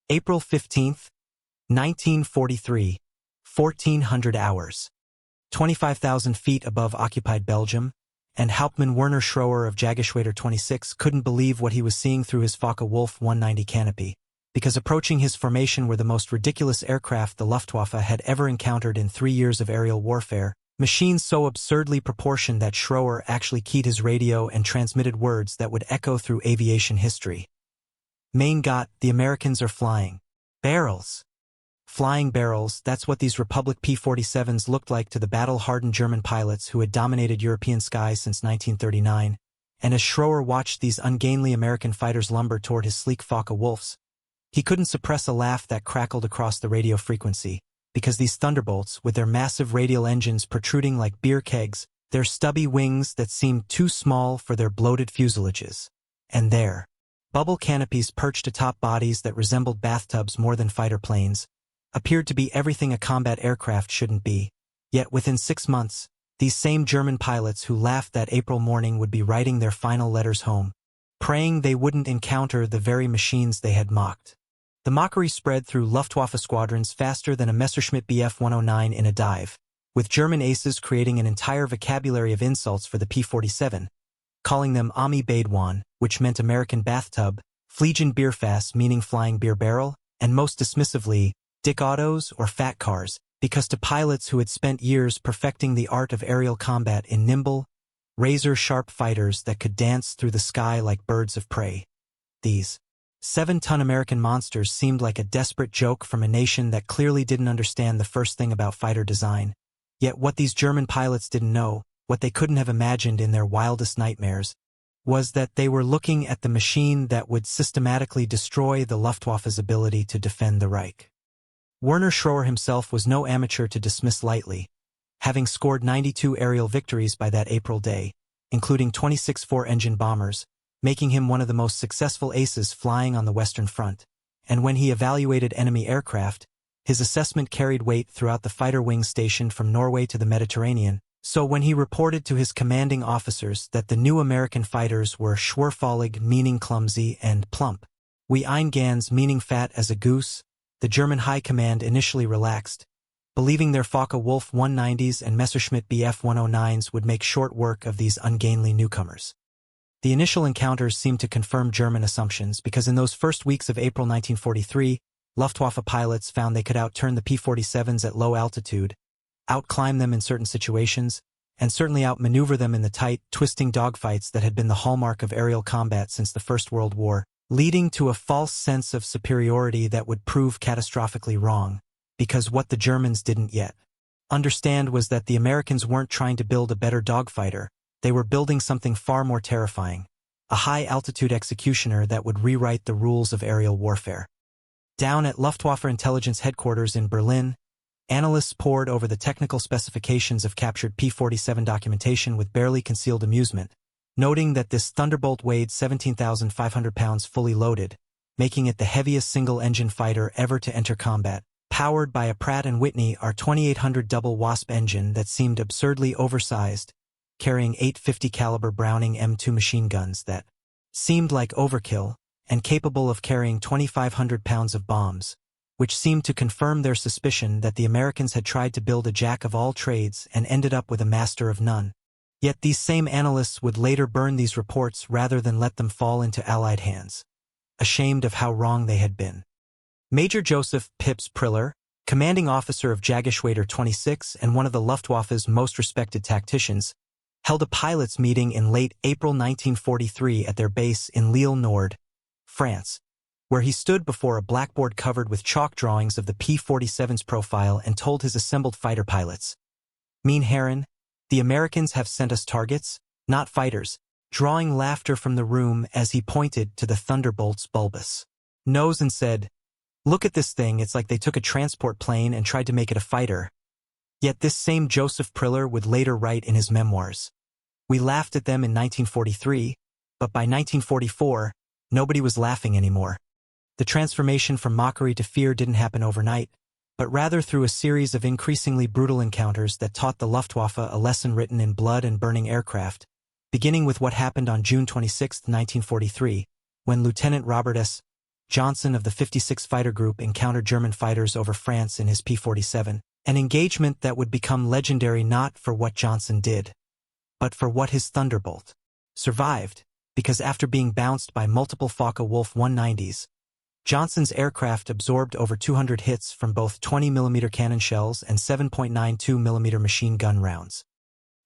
April 15th, 1943, 1400 hours. 25,000 feet above occupied Belgium, and Hauptmann Werner Schroer of Jagdgeschwader 26 couldn't believe what he was seeing through his Focke-Wulf 190 canopy, because approaching his formation were the most ridiculous aircraft the Luftwaffe had ever encountered in 3 years of aerial warfare, machines so absurdly proportioned that Schroer actually keyed his radio and transmitted words that would echo through aviation history. Mein Gott, the Americans are flying. Barrels. Flying barrels, that's what these Republic P-47s looked like to the battle-hardened German pilots who had dominated European skies since 1939, and as Schroer watched these ungainly American fighters lumber toward his sleek Focke-Wulfs, he couldn't suppress a laugh that crackled across the radio frequency, because these Thunderbolts, with their massive radial engines protruding like beer kegs, their stubby wings that seemed too small for their bloated fuselages, and their bubble canopies perched atop bodies that resembled bathtubs more than fighter planes, appeared to be everything a combat aircraft shouldn't be. Yet within 6 months, these same German pilots who laughed that April morning would be writing their final letters home, praying they wouldn't encounter the very machines they had mocked. The mockery spread through Luftwaffe squadrons faster than a Messerschmitt Bf 109 in a dive, with German aces creating an entire vocabulary of insults for the P-47, calling them Ami Badewan, which meant American bathtub, Fliegen Bierfass meaning flying beer barrel, and most dismissively, Dick Autos or fat cars, because to pilots who had spent years perfecting the art of aerial combat in nimble, razor-sharp fighters that could dance through the sky like birds of prey, these 7-ton American monsters seemed like a desperate joke from a nation that clearly didn't understand the first thing about fighter design. Yet what these German pilots didn't know, what they couldn't have imagined in their wildest nightmares, was that they were looking at the machine that would systematically destroy the Luftwaffe's ability to defend the Reich. Werner Schroer himself was no amateur to dismiss lightly, having scored 92 aerial victories by that April day, including 26 four-engine bombers, making him one of the most successful aces flying on the Western Front. And when he evaluated enemy aircraft, his assessment carried weight throughout the fighter wings stationed from Norway to the Mediterranean. So when he reported to his commanding officers that the new American fighters were schwerfällig meaning clumsy and plump, wie ein Gans meaning fat as a goose, the German High Command initially relaxed, believing their Focke-Wulf 190s and Messerschmitt Bf 109s would make short work of these ungainly newcomers. The initial encounters seemed to confirm German assumptions because in those first weeks of April 1943, Luftwaffe pilots found they could outturn the P-47s at low altitude, outclimb them in certain situations, and certainly outmaneuver them in the tight, twisting dogfights that had been the hallmark of aerial combat since the First World War, leading to a false sense of superiority that would prove catastrophically wrong, because what the Germans didn't yet understand was that the Americans weren't trying to build a better dogfighter, they were building something far more terrifying, a high-altitude executioner that would rewrite the rules of aerial warfare. Down at Luftwaffe intelligence headquarters in Berlin, analysts pored over the technical specifications of captured P-47 documentation with barely concealed amusement, noting that this Thunderbolt weighed 17,500 pounds fully loaded, making it the heaviest single-engine fighter ever to enter combat, powered by a Pratt & Whitney R2800 double Wasp engine that seemed absurdly oversized, carrying 850 caliber Browning M2 machine guns that seemed like overkill, and capable of carrying 2,500 pounds of bombs, which seemed to confirm their suspicion that the Americans had tried to build a jack of all trades and ended up with a master of none. Yet these same analysts would later burn these reports rather than let them fall into Allied hands, ashamed of how wrong they had been. Major Joseph Pips Priller, commanding officer of Jagdgeschwader 26 and one of the Luftwaffe's most respected tacticians, held a pilots' meeting in late April 1943 at their base in Lille-Nord, France, where he stood before a blackboard covered with chalk drawings of the P-47's profile and told his assembled fighter pilots, "Mein Herren, the Americans have sent us targets, not fighters," drawing laughter from the room as he pointed to the Thunderbolts' bulbous nose and said, "Look at this thing, it's like they took a transport plane and tried to make it a fighter." Yet this same Joseph Priller would later write in his memoirs, "We laughed at them in 1943, but by 1944, nobody was laughing anymore." The transformation from mockery to fear didn't happen overnight, but rather through a series of increasingly brutal encounters that taught the Luftwaffe a lesson written in blood and burning aircraft, beginning with what happened on June 26, 1943, when Lieutenant Robert S. Johnson of the 56th Fighter Group encountered German fighters over France in his P-47, an engagement that would become legendary not for what Johnson did, but for what his Thunderbolt survived, because after being bounced by multiple Focke-Wulf 190s, Johnson's aircraft absorbed over 200 hits from both 20mm cannon shells and 7.92mm machine gun rounds.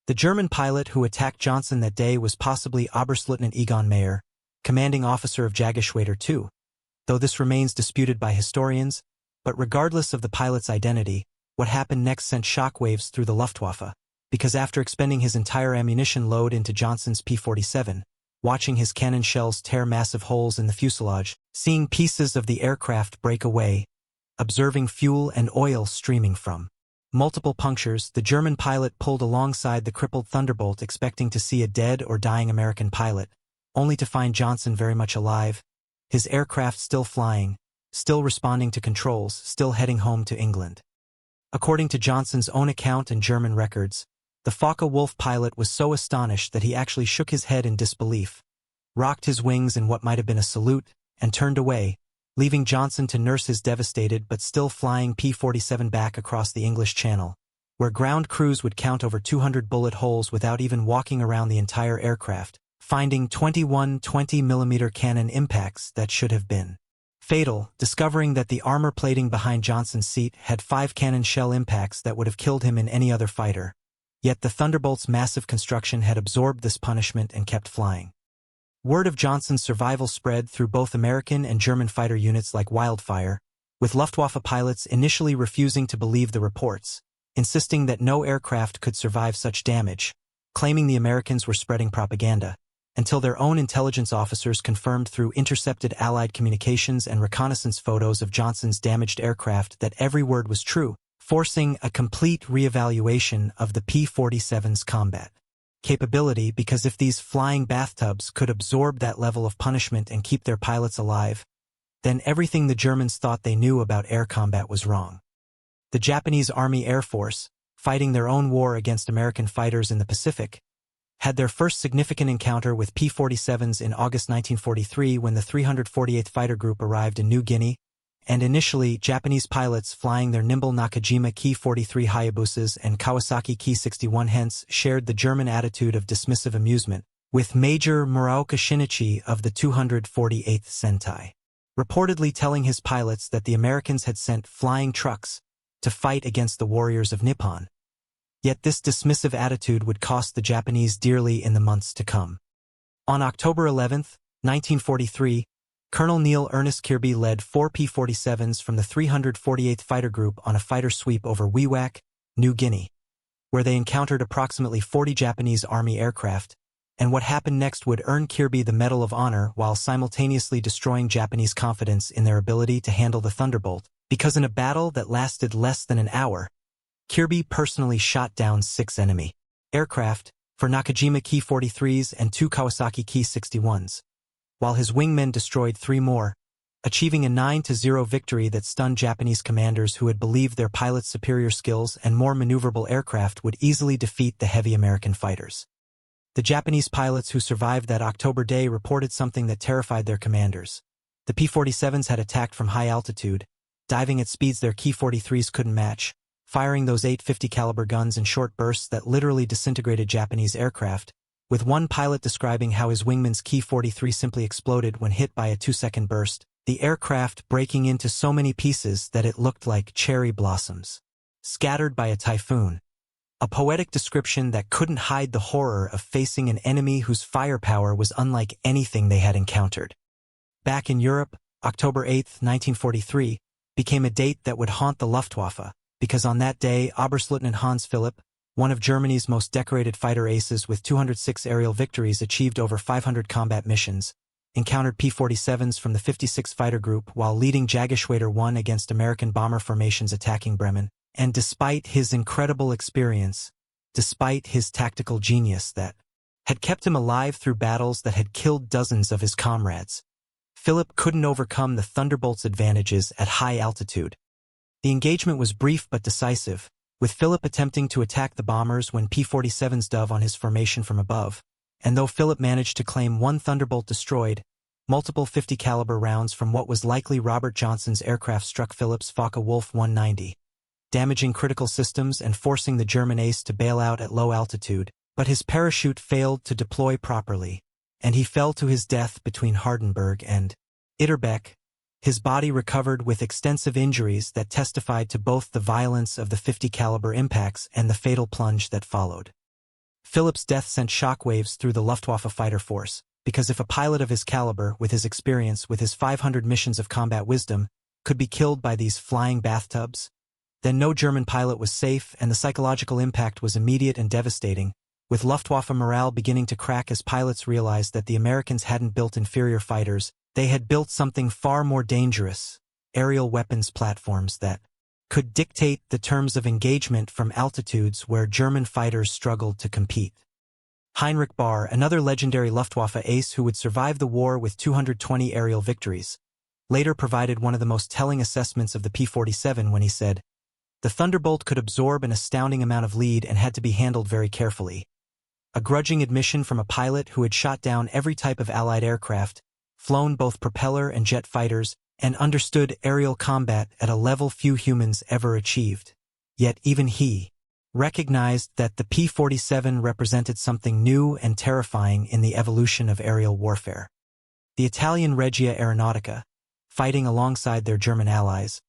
The German pilot who attacked Johnson that day was possibly Oberstleutnant Egon Mayer, commanding officer of Jagdgeschwader II, though this remains disputed by historians, but regardless of the pilot's identity, what happened next sent shockwaves through the Luftwaffe, because after expending his entire ammunition load into Johnson's P-47, watching his cannon shells tear massive holes in the fuselage, seeing pieces of the aircraft break away, observing fuel and oil streaming from multiple punctures, the German pilot pulled alongside the crippled Thunderbolt expecting to see a dead or dying American pilot, only to find Johnson very much alive, his aircraft still flying, still responding to controls, still heading home to England. According to Johnson's own account and German records, the Focke-Wulf pilot was so astonished that he actually shook his head in disbelief, rocked his wings in what might have been a salute, and turned away, leaving Johnson to nurse his devastated but still flying P-47 back across the English Channel, where ground crews would count over 200 bullet holes without even walking around the entire aircraft, finding 21 20mm cannon impacts that should have been fatal, discovering that the armor plating behind Johnson's seat had 5 cannon shell impacts that would have killed him in any other fighter. Yet the Thunderbolt's massive construction had absorbed this punishment and kept flying. Word of Johnson's survival spread through both American and German fighter units like wildfire, with Luftwaffe pilots initially refusing to believe the reports, insisting that no aircraft could survive such damage, claiming the Americans were spreading propaganda, until their own intelligence officers confirmed through intercepted Allied communications and reconnaissance photos of Johnson's damaged aircraft that every word was true, forcing a complete reevaluation of the P-47's combat capability, because if these flying bathtubs could absorb that level of punishment and keep their pilots alive, then everything the Germans thought they knew about air combat was wrong. The Japanese Army Air Force, fighting their own war against American fighters in the Pacific, had their first significant encounter with P-47s in August 1943 when the 348th Fighter Group arrived in New Guinea, and initially Japanese pilots flying their nimble Nakajima Ki-43 Hayabusas and Kawasaki Ki-61 hence shared the German attitude of dismissive amusement, with Major Muraoka Shinichi of the 248th Sentai reportedly telling his pilots that the Americans had sent flying trucks to fight against the warriors of Nippon. Yet this dismissive attitude would cost the Japanese dearly in the months to come. On October 11, 1943, Colonel Neil Ernest Kirby led 4 P-47s from the 348th Fighter Group on a fighter sweep over Wewak, New Guinea, where they encountered approximately 40 Japanese Army aircraft, and what happened next would earn Kirby the Medal of Honor while simultaneously destroying Japanese confidence in their ability to handle the Thunderbolt, because in a battle that lasted less than an hour, Kirby personally shot down 6 enemy aircraft for Nakajima Ki-43s and 2 Kawasaki Ki-61s, while his wingmen destroyed 3 more, achieving a 9-0 victory that stunned Japanese commanders who had believed their pilots' superior skills and more maneuverable aircraft would easily defeat the heavy American fighters. The Japanese pilots who survived that October day reported something that terrified their commanders. The P-47s had attacked from high altitude, diving at speeds their Ki-43s couldn't match, firing those 850 caliber guns in short bursts that literally disintegrated Japanese aircraft, with one pilot describing how his wingman's Ki-43 simply exploded when hit by a 2-second burst, the aircraft breaking into so many pieces that it looked like cherry blossoms scattered by a typhoon. A poetic description that couldn't hide the horror of facing an enemy whose firepower was unlike anything they had encountered. Back in Europe, October 8, 1943, became a date that would haunt the Luftwaffe, because on that day Oberstleutnant Hans Philipp, one of Germany's most decorated fighter aces with 206 aerial victories achieved over 500 combat missions, encountered P-47s from the 56th Fighter Group while leading Jagdgeschwader 1 against American bomber formations attacking Bremen, and despite his incredible experience, despite his tactical genius that had kept him alive through battles that had killed dozens of his comrades, Philipp couldn't overcome the Thunderbolts' advantages at high altitude. The engagement was brief but decisive, with Philipp attempting to attack the bombers when P-47s dove on his formation from above, and though Philipp managed to claim 1 Thunderbolt destroyed, multiple 50 caliber rounds from what was likely Robert Johnson's aircraft struck Phillips' Focke-Wulf 190, damaging critical systems and forcing the German ace to bail out at low altitude, but his parachute failed to deploy properly, and he fell to his death between Hardenberg and Itterbeck. His body recovered with extensive injuries that testified to both the violence of the 50 caliber impacts and the fatal plunge that followed. Phillips' death sent shockwaves through the Luftwaffe fighter force, because if a pilot of his caliber, with his experience, with his 500 missions of combat wisdom, could be killed by these flying bathtubs, then no German pilot was safe, and the psychological impact was immediate and devastating, with Luftwaffe morale beginning to crack as pilots realized that the Americans hadn't built inferior fighters. They had built something far more dangerous, aerial weapons platforms that could dictate the terms of engagement from altitudes where German fighters struggled to compete. Heinrich Bahr, another legendary Luftwaffe ace who would survive the war with 220 aerial victories, later provided one of the most telling assessments of the P-47 when he said, "The Thunderbolt could absorb an astounding amount of lead and had to be handled very carefully." A grudging admission from a pilot who had shot down every type of Allied aircraft, flown both propeller and jet fighters, and understood aerial combat at a level few humans ever achieved. Yet even he recognized that the P-47 represented something new and terrifying in the evolution of aerial warfare. The Italian Regia Aeronautica, fighting alongside their German allies,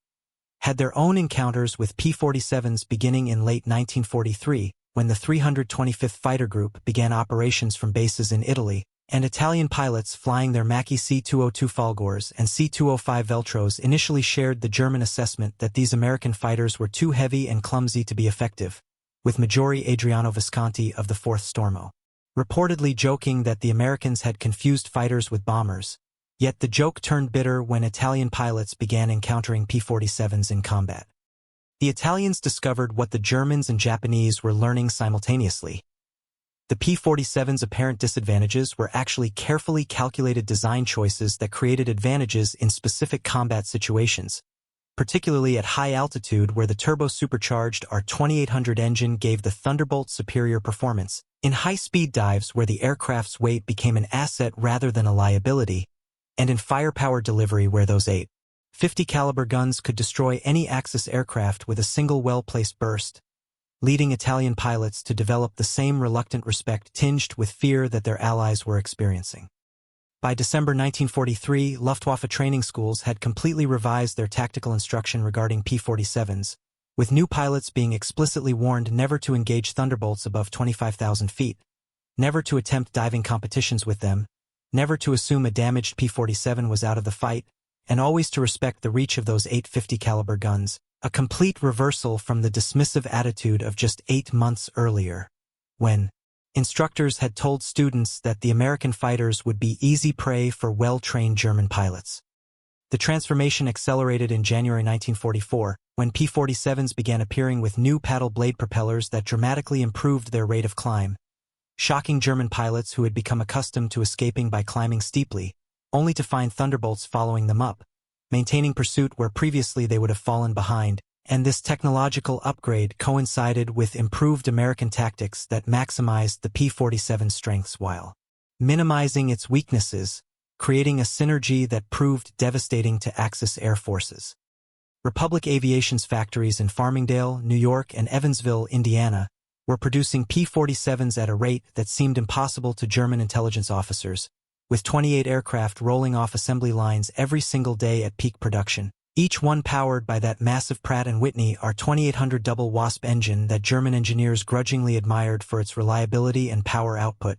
had their own encounters with P-47s beginning in late 1943, when the 325th Fighter Group began operations from bases in Italy, and Italian pilots flying their Macchi C-202 Folgores and C-205 Veltros initially shared the German assessment that these American fighters were too heavy and clumsy to be effective, with Maggiore Adriano Visconti of the 4th Stormo reportedly joking that the Americans had confused fighters with bombers, yet the joke turned bitter when Italian pilots began encountering P-47s in combat. The Italians discovered what the Germans and Japanese were learning simultaneously. The P-47's apparent disadvantages were actually carefully calculated design choices that created advantages in specific combat situations, particularly at high altitude where the turbo-supercharged R-2800 engine gave the Thunderbolt superior performance, in high-speed dives where the aircraft's weight became an asset rather than a liability, and in firepower delivery where those 50 caliber guns could destroy any Axis aircraft with a single well-placed burst, leading Italian pilots to develop the same reluctant respect tinged with fear that their allies were experiencing. By December 1943, Luftwaffe training schools had completely revised their tactical instruction regarding P-47s, with new pilots being explicitly warned never to engage Thunderbolts above 25,000 feet, never to attempt diving competitions with them, never to assume a damaged P-47 was out of the fight, and always to respect the reach of those 850 caliber guns, a complete reversal from the dismissive attitude of just 8 months earlier, when instructors had told students that the American fighters would be easy prey for well-trained German pilots. The transformation accelerated in January 1944, when P-47s began appearing with new paddle blade propellers that dramatically improved their rate of climb, shocking German pilots who had become accustomed to escaping by climbing steeply, only to find Thunderbolts following them up, maintaining pursuit where previously they would have fallen behind, and this technological upgrade coincided with improved American tactics that maximized the P-47's strengths while minimizing its weaknesses, creating a synergy that proved devastating to Axis air forces. Republic Aviation's factories in Farmingdale, New York, and Evansville, Indiana, were producing P-47s at a rate that seemed impossible to German intelligence officers, with 28 aircraft rolling off assembly lines every single day at peak production, each one powered by that massive Pratt & Whitney R-2800 double Wasp engine that German engineers grudgingly admired for its reliability and power output,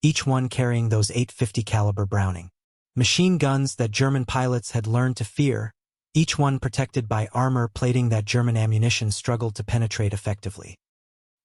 each one carrying those 850 caliber Browning machine guns that German pilots had learned to fear, each one protected by armor plating that German ammunition struggled to penetrate effectively.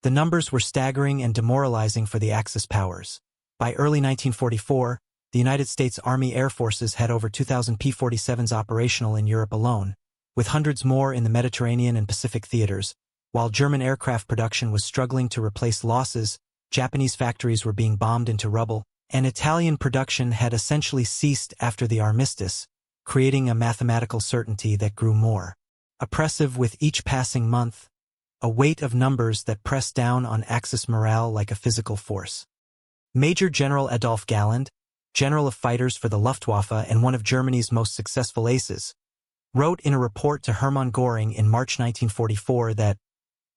The numbers were staggering and demoralizing for the Axis powers. By early 1944, the United States Army Air Forces had over 2,000 P-47s operational in Europe alone, with hundreds more in the Mediterranean and Pacific theaters. While German aircraft production was struggling to replace losses, Japanese factories were being bombed into rubble, and Italian production had essentially ceased after the armistice, creating a mathematical certainty that grew more oppressive with each passing month, a weight of numbers that pressed down on Axis morale like a physical force. Major General Adolf Galland, general of fighters for the Luftwaffe and one of Germany's most successful aces, wrote in a report to Hermann Göring in March 1944 that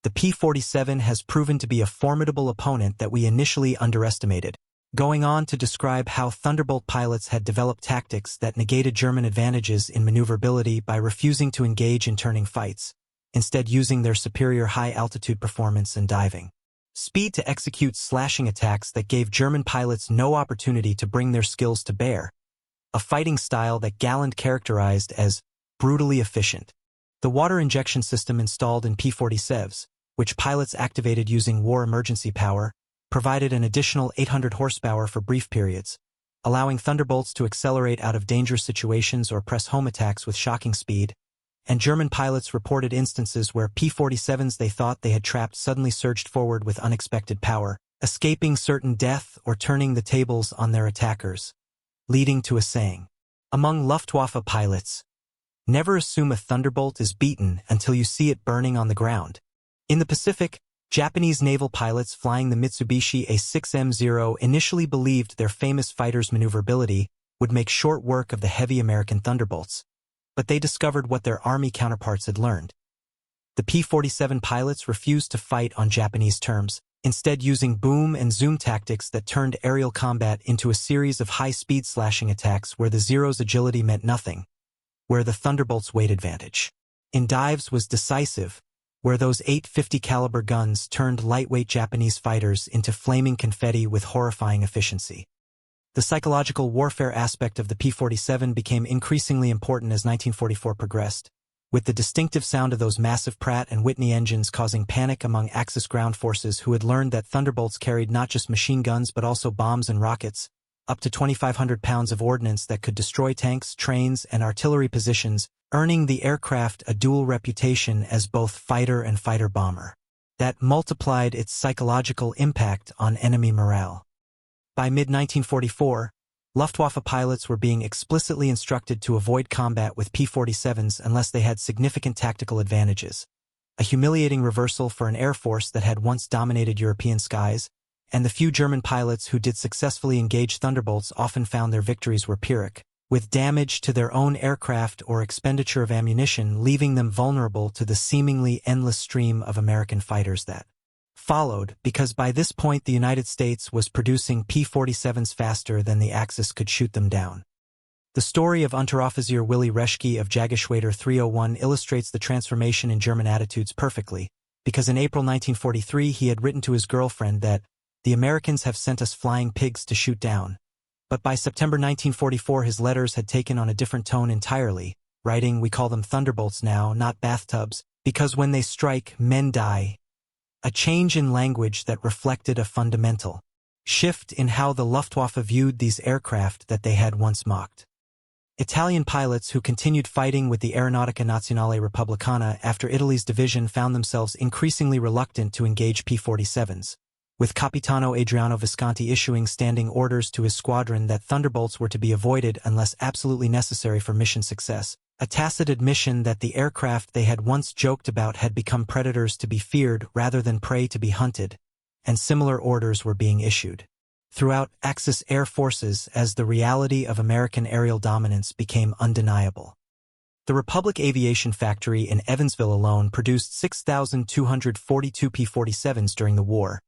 the P-47 has proven to be a formidable opponent that we initially underestimated, going on to describe how Thunderbolt pilots had developed tactics that negated German advantages in maneuverability by refusing to engage in turning fights, instead using their superior high-altitude performance and diving speed to execute slashing attacks that gave German pilots no opportunity to bring their skills to bear, a fighting style that Galland characterized as brutally efficient. The water injection system installed in P-47s, which pilots activated using war emergency power, provided an additional 800 horsepower for brief periods, allowing Thunderbolts to accelerate out of dangerous situations or press home attacks with shocking speed, and German pilots reported instances where P-47s they thought they had trapped suddenly surged forward with unexpected power, escaping certain death or turning the tables on their attackers, leading to a saying among Luftwaffe pilots: "Never assume a Thunderbolt is beaten until you see it burning on the ground." In the Pacific, Japanese naval pilots flying the Mitsubishi A6M0 initially believed their famous fighter's maneuverability would make short work of the heavy American Thunderbolts, but they discovered what their Army counterparts had learned. The P-47 pilots refused to fight on Japanese terms, instead using boom and zoom tactics that turned aerial combat into a series of high-speed slashing attacks where the Zero's agility meant nothing, where the Thunderbolt's weight advantage in dives was decisive, where those 850 caliber guns turned lightweight Japanese fighters into flaming confetti with horrifying efficiency. The psychological warfare aspect of the P-47 became increasingly important as 1944 progressed, with the distinctive sound of those massive Pratt and Whitney engines causing panic among Axis ground forces who had learned that Thunderbolts carried not just machine guns but also bombs and rockets, up to 2,500 pounds of ordnance that could destroy tanks, trains, and artillery positions, earning the aircraft a dual reputation as both fighter and fighter-bomber. That multiplied its psychological impact on enemy morale. By mid-1944, Luftwaffe pilots were being explicitly instructed to avoid combat with P-47s unless they had significant tactical advantages, a humiliating reversal for an air force that had once dominated European skies, and the few German pilots who did successfully engage Thunderbolts often found their victories were Pyrrhic, with damage to their own aircraft or expenditure of ammunition leaving them vulnerable to the seemingly endless stream of American fighters that followed, because by this point the United States was producing P-47s faster than the Axis could shoot them down. The story of Unteroffizier Willy Reschke of Jagdgeschwader 301 illustrates the transformation in German attitudes perfectly, because in April 1943 he had written to his girlfriend that the Americans have sent us flying pigs to shoot down. But by September 1944 his letters had taken on a different tone entirely, writing, "We call them Thunderbolts now, not bathtubs, because when they strike, men die." A change in language that reflected a fundamental shift in how the Luftwaffe viewed these aircraft that they had once mocked. Italian pilots who continued fighting with the Aeronautica Nazionale Repubblicana after Italy's division found themselves increasingly reluctant to engage P-47s, with Capitano Adriano Visconti issuing standing orders to his squadron that Thunderbolts were to be avoided unless absolutely necessary for mission success, a tacit admission that the aircraft they had once joked about had become predators to be feared rather than prey to be hunted, and similar orders were being issued throughout Axis air forces as the reality of American aerial dominance became undeniable. The Republic Aviation Factory in Evansville alone produced 6,242 P-47s during the war,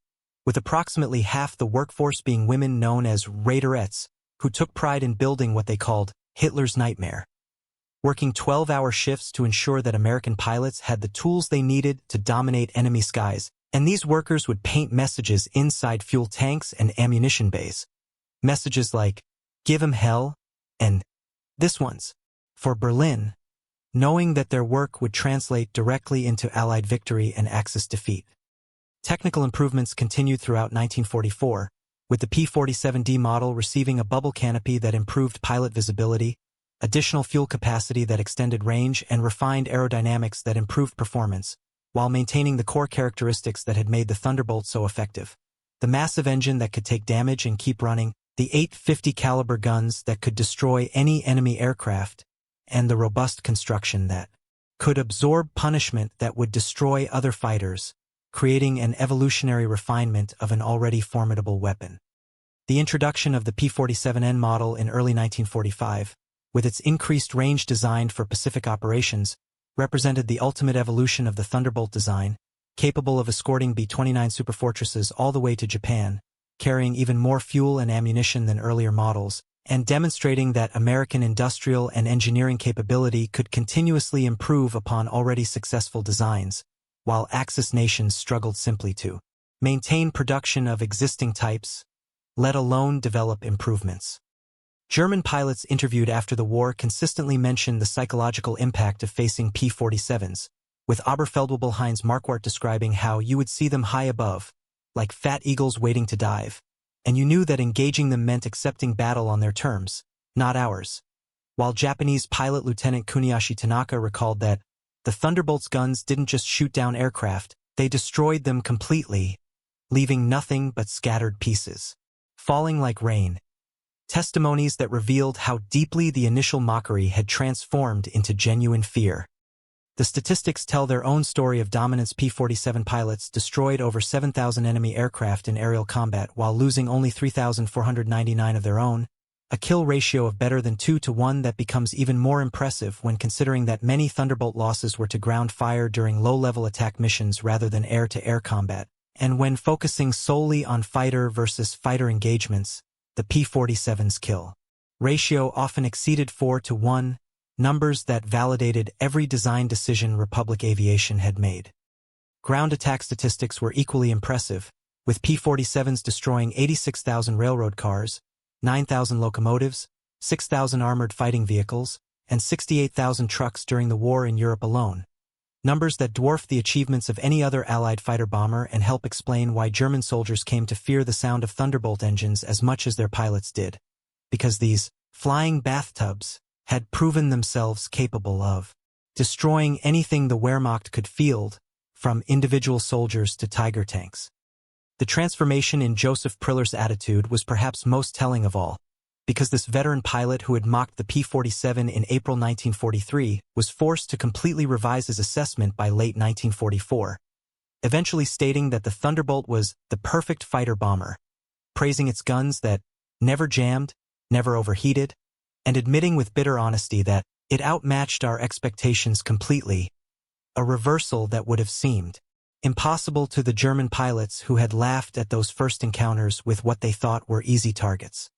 with approximately half the workforce being women known as raiderettes, who took pride in building what they called Hitler's nightmare, working 12-hour shifts to ensure that American pilots had the tools they needed to dominate enemy skies, and these workers would paint messages inside fuel tanks and ammunition bays. Messages like, "Give 'em hell," and "This one's for Berlin," knowing that their work would translate directly into Allied victory and Axis defeat. Technical improvements continued throughout 1944, with the P-47D model receiving a bubble canopy that improved pilot visibility, additional fuel capacity that extended range, and refined aerodynamics that improved performance, while maintaining the core characteristics that had made the Thunderbolt so effective. The massive engine that could take damage and keep running, the 850 caliber guns that could destroy any enemy aircraft, and the robust construction that could absorb punishment that would destroy other fighters, creating an evolutionary refinement of an already formidable weapon. The introduction of the P-47N model in early 1945, with its increased range designed for Pacific operations, represented the ultimate evolution of the Thunderbolt design, capable of escorting B-29 superfortresses all the way to Japan, carrying even more fuel and ammunition than earlier models, and demonstrating that American industrial and engineering capability could continuously improve upon already successful designs, while Axis nations struggled simply to maintain production of existing types, let alone develop improvements. German pilots interviewed after the war consistently mentioned the psychological impact of facing P-47s, with Oberfeldwebel Heinz Marquardt describing how you would see them high above, like fat eagles waiting to dive, and you knew that engaging them meant accepting battle on their terms, not ours. While Japanese pilot Lieutenant Kuniyoshi Tanaka recalled that the Thunderbolts guns didn't just shoot down aircraft, they destroyed them completely, leaving nothing but scattered pieces, falling like rain. Testimonies that revealed how deeply the initial mockery had transformed into genuine fear. The statistics tell their own story of dominance. P-47 pilots destroyed over 7,000 enemy aircraft in aerial combat while losing only 3,499 of their own, a kill ratio of better than 2-to-1 that becomes even more impressive when considering that many Thunderbolt losses were to ground fire during low-level attack missions rather than air-to-air combat, and when focusing solely on fighter versus fighter engagements, the P-47's kill ratio often exceeded 4-to-1, numbers that validated every design decision Republic Aviation had made. Ground attack statistics were equally impressive, with P-47s destroying 86,000 railroad cars, 9,000 locomotives, 6,000 armored fighting vehicles, and 68,000 trucks during the war in Europe alone, numbers that dwarf the achievements of any other Allied fighter bomber and help explain why German soldiers came to fear the sound of Thunderbolt engines as much as their pilots did. Because these flying bathtubs had proven themselves capable of destroying anything the Wehrmacht could field, from individual soldiers to Tiger tanks. The transformation in Joseph Priller's attitude was perhaps most telling of all, because this veteran pilot who had mocked the P-47 in April 1943 was forced to completely revise his assessment by late 1944, eventually stating that the Thunderbolt was the perfect fighter bomber, praising its guns that never jammed, never overheated, and admitting with bitter honesty that it outmatched our expectations completely, a reversal that would have seemed impossible to the German pilots who had laughed at those first encounters with what they thought were easy targets.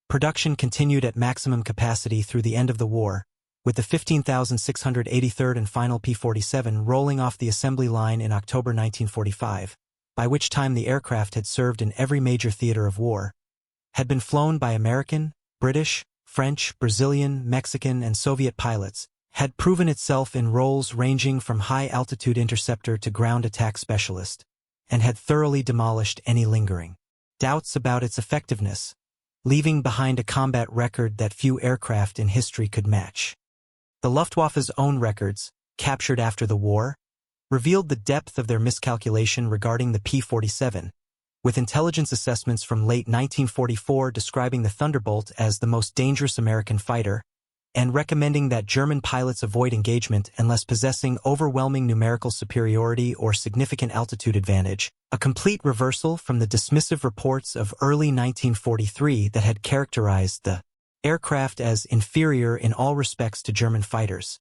Production continued at maximum capacity through the end of the war, with the 15,683rd and final P-47 rolling off the assembly line in October 1945, by which time the aircraft had served in every major theater of war, had been flown by American, British, French, Brazilian, Mexican, and Soviet pilots, had proven itself in roles ranging from high-altitude interceptor to ground attack specialist, and had thoroughly demolished any lingering doubts about its effectiveness, leaving behind a combat record that few aircraft in history could match. The Luftwaffe's own records, captured after the war, revealed the depth of their miscalculation regarding the P-47, with intelligence assessments from late 1944 describing the Thunderbolt as the most dangerous American fighter, and recommending that German pilots avoid engagement unless possessing overwhelming numerical superiority or significant altitude advantage, a complete reversal from the dismissive reports of early 1943 that had characterized the aircraft as inferior in all respects to German fighters.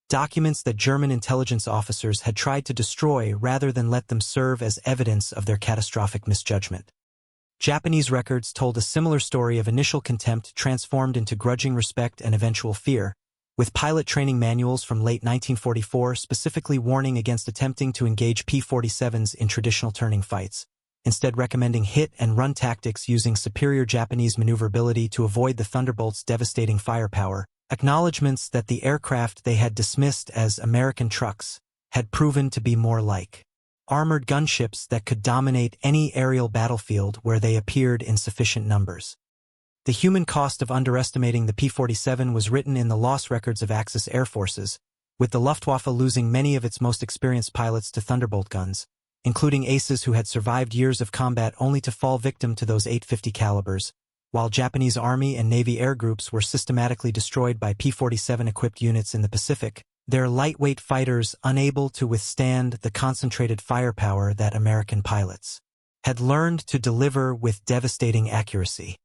Documents that German intelligence officers had tried to destroy rather than let them serve as evidence of their catastrophic misjudgment. Japanese records told a similar story of initial contempt transformed into grudging respect and eventual fear, with pilot training manuals from late 1944 specifically warning against attempting to engage P-47s in traditional turning fights, instead recommending hit-and-run tactics using superior Japanese maneuverability to avoid the Thunderbolt's devastating firepower. Acknowledgements that the aircraft they had dismissed as American trucks had proven to be more like armored gunships that could dominate any aerial battlefield where they appeared in sufficient numbers. The human cost of underestimating the P-47 was written in the loss records of Axis air forces, with the Luftwaffe losing many of its most experienced pilots to Thunderbolt guns, including aces who had survived years of combat only to fall victim to those 850 calibers, while Japanese Army and Navy air groups were systematically destroyed by P-47-equipped units in the Pacific, their lightweight fighters unable to withstand the concentrated firepower that American pilots had learned to deliver with devastating accuracy.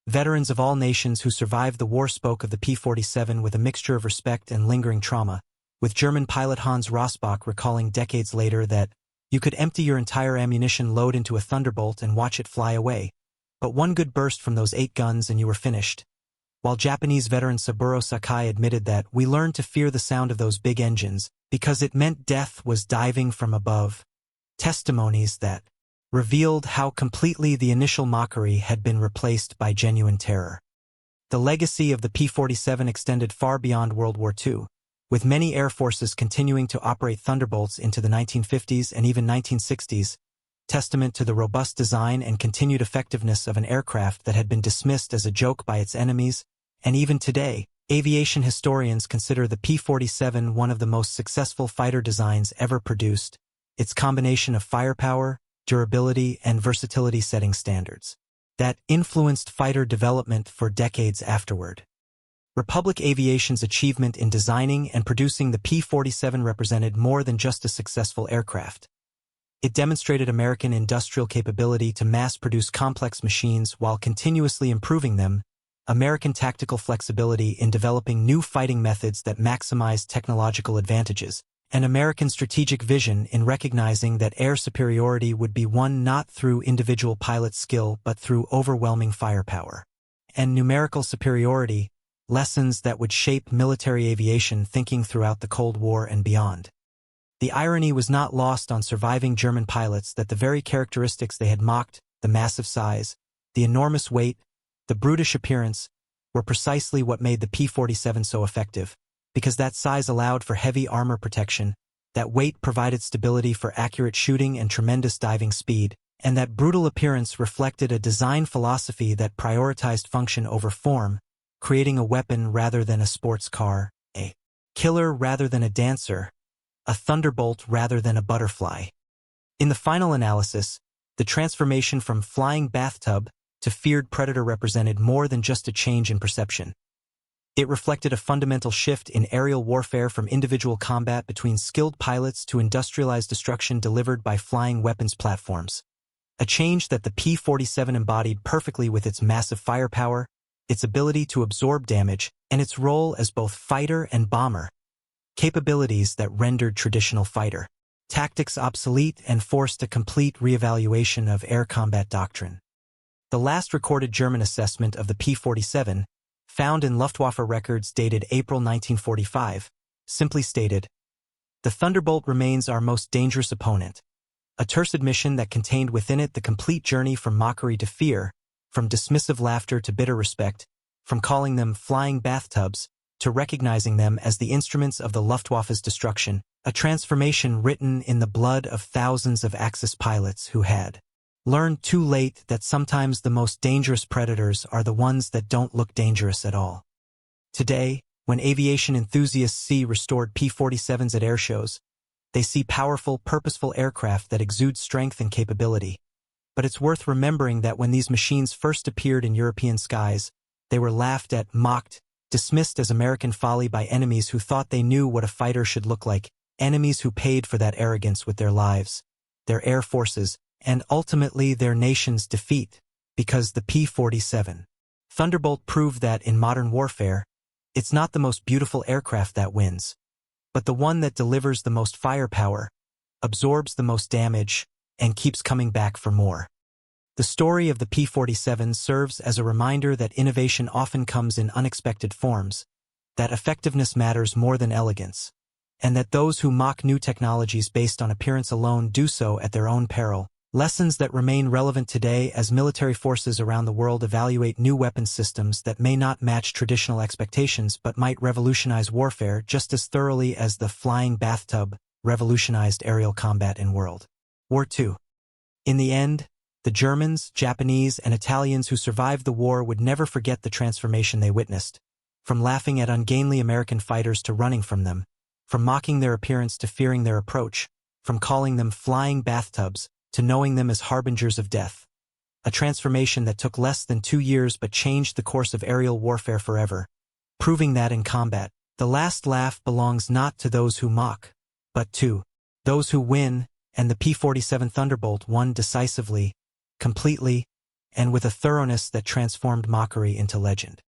Veterans of all nations who survived the war spoke of the P-47 with a mixture of respect and lingering trauma, with German pilot Hans Rossbach recalling decades later that you could empty your entire ammunition load into a Thunderbolt and watch it fly away, but one good burst from those 8 guns and you were finished. While Japanese veteran Saburo Sakai admitted that we learned to fear the sound of those big engines because it meant death was diving from above. Testimonies that revealed how completely the initial mockery had been replaced by genuine terror. The legacy of the P-47 extended far beyond World War II, with many air forces continuing to operate Thunderbolts into the 1950s and even 1960s, testament to the robust design and continued effectiveness of an aircraft that had been dismissed as a joke by its enemies, and even today, aviation historians consider the P-47 one of the most successful fighter designs ever produced, its combination of firepower, durability, and versatility setting standards that influenced fighter development for decades afterward. Republic Aviation's achievement in designing and producing the P-47 represented more than just a successful aircraft. It demonstrated American industrial capability to mass-produce complex machines while continuously improving them, American tactical flexibility in developing new fighting methods that maximized technological advantages, and American strategic vision in recognizing that air superiority would be won not through individual pilot skill but through overwhelming firepower. And numerical superiority, lessons that would shape military aviation thinking throughout the Cold War and beyond. The irony was not lost on surviving German pilots that the very characteristics they had mocked, the massive size, the enormous weight, the brutish appearance, were precisely what made the P-47 so effective, because that size allowed for heavy armor protection, that weight provided stability for accurate shooting and tremendous diving speed, and that brutal appearance reflected a design philosophy that prioritized function over form, creating a weapon rather than a sports car, a killer rather than a dancer, a thunderbolt rather than a butterfly. In the final analysis, the transformation from flying bathtub to feared predator represented more than just a change in perception. It reflected a fundamental shift in aerial warfare from individual combat between skilled pilots to industrialized destruction delivered by flying weapons platforms. A change that the P-47 embodied perfectly with its massive firepower, its ability to absorb damage, and its role as both fighter and bomber. Capabilities that rendered traditional fighter tactics obsolete and forced a complete reevaluation of air combat doctrine. The last recorded German assessment of the P-47, found in Luftwaffe records dated April 1945, simply stated, "The Thunderbolt remains our most dangerous opponent," a terse admission that contained within it the complete journey from mockery to fear, from dismissive laughter to bitter respect, from calling them flying bathtubs to recognizing them as the instruments of the Luftwaffe's destruction, a transformation written in the blood of thousands of Axis pilots who had learned too late that sometimes the most dangerous predators are the ones that don't look dangerous at all. Today, when aviation enthusiasts see restored P-47s at airshows, they see powerful, purposeful aircraft that exude strength and capability. But it's worth remembering that when these machines first appeared in European skies, they were laughed at, mocked, dismissed as American folly by enemies who thought they knew what a fighter should look like, enemies who paid for that arrogance with their lives, their air forces, and ultimately their nation's defeat, because the P-47 Thunderbolt proved that in modern warfare, it's not the most beautiful aircraft that wins, but the one that delivers the most firepower, absorbs the most damage, and keeps coming back for more. The story of the P-47 serves as a reminder that innovation often comes in unexpected forms, that effectiveness matters more than elegance, and that those who mock new technologies based on appearance alone do so at their own peril. Lessons that remain relevant today as military forces around the world evaluate new weapons systems that may not match traditional expectations but might revolutionize warfare just as thoroughly as the flying bathtub revolutionized aerial combat in World War II. In the end, the Germans, Japanese, and Italians who survived the war would never forget the transformation they witnessed, from laughing at ungainly American fighters to running from them, from mocking their appearance to fearing their approach, from calling them flying bathtubs to knowing them as harbingers of death. A transformation that took less than 2 years but changed the course of aerial warfare forever, proving that in combat, the last laugh belongs not to those who mock, but to those who win, and the P-47 Thunderbolt won decisively, completely, and with a thoroughness that transformed mockery into legend.